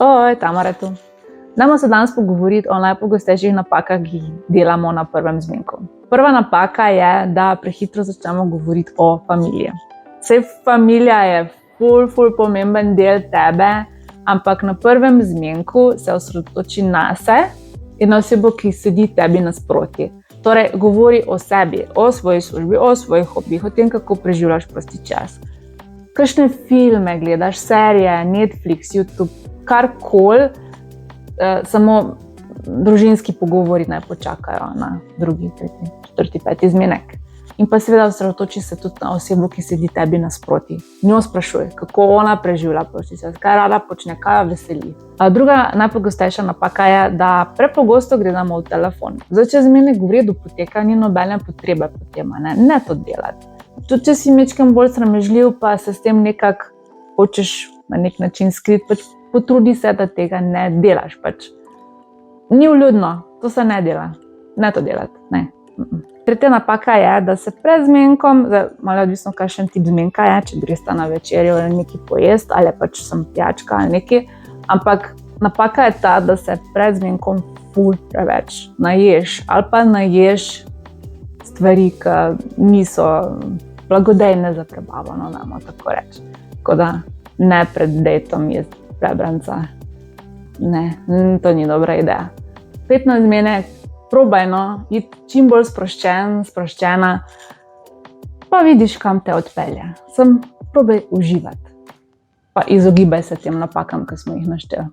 Oj, Tamara tu. Dajmo se danes pogovoriti o najpogostejših napakah, ki jih delamo na prvem zmenku. Prva napaka je, da prehitro začnemo govoriti o familiji. Saj familija je ful pomemben del tebe, ampak na prvem zmenku se osredotoči nase in na osebo, ki sedi tebi nasproti. Torej, govori o sebi, o svoji službi, o svojih hobijih, o tem, kako preživljaš prosti čas. Kakšne filme gledaš, serije, Netflix, YouTube, karkoli, samo družinski pogovori naj počakajo na drugi, tretji, četrti, peti zmenek. In pa seveda osredotoči se tudi na osebo, ki sedi tebi nasproti. Njo sprašuj, kako ona preživlja prosti čas, kaj rada počne, kaj jo veseli. Druga najpogostejša napaka je, da prepogosto gledamo v telefon. Zdaj, če zmenek v redu poteka, ni nobene potrebe po tem, ne to delati. Tudi če si majčkeno bolj sramežljiv, pa se s tem nekako hočeš na nek način skriti, potrudi se, da tega ne delaš. Ni vljudno, to se ne dela. Ne to delati, ne. Tretja napaka je, da se pred zmenkom, malo odvisno kakšen tip zmenka je, če gresta na večerjo ali nekaj pojesti, ali pač sem pijačka ali nekaj, ampak napaka je ta, da se pred zmenkom ful preveč naješ ali pa naješ stvari, ki niso blagodejne za prebavo, dajmo tako reči. Tako da ne pred dejtom jesti prebranca. Ne, to ni dobra ideja. 15 zmenek, probaj iti čim bolj sproščena, pa vidiš, kam te odpelje. Probaj uživati. Pa izogibaj se tem napakam, ki smo jih našteli.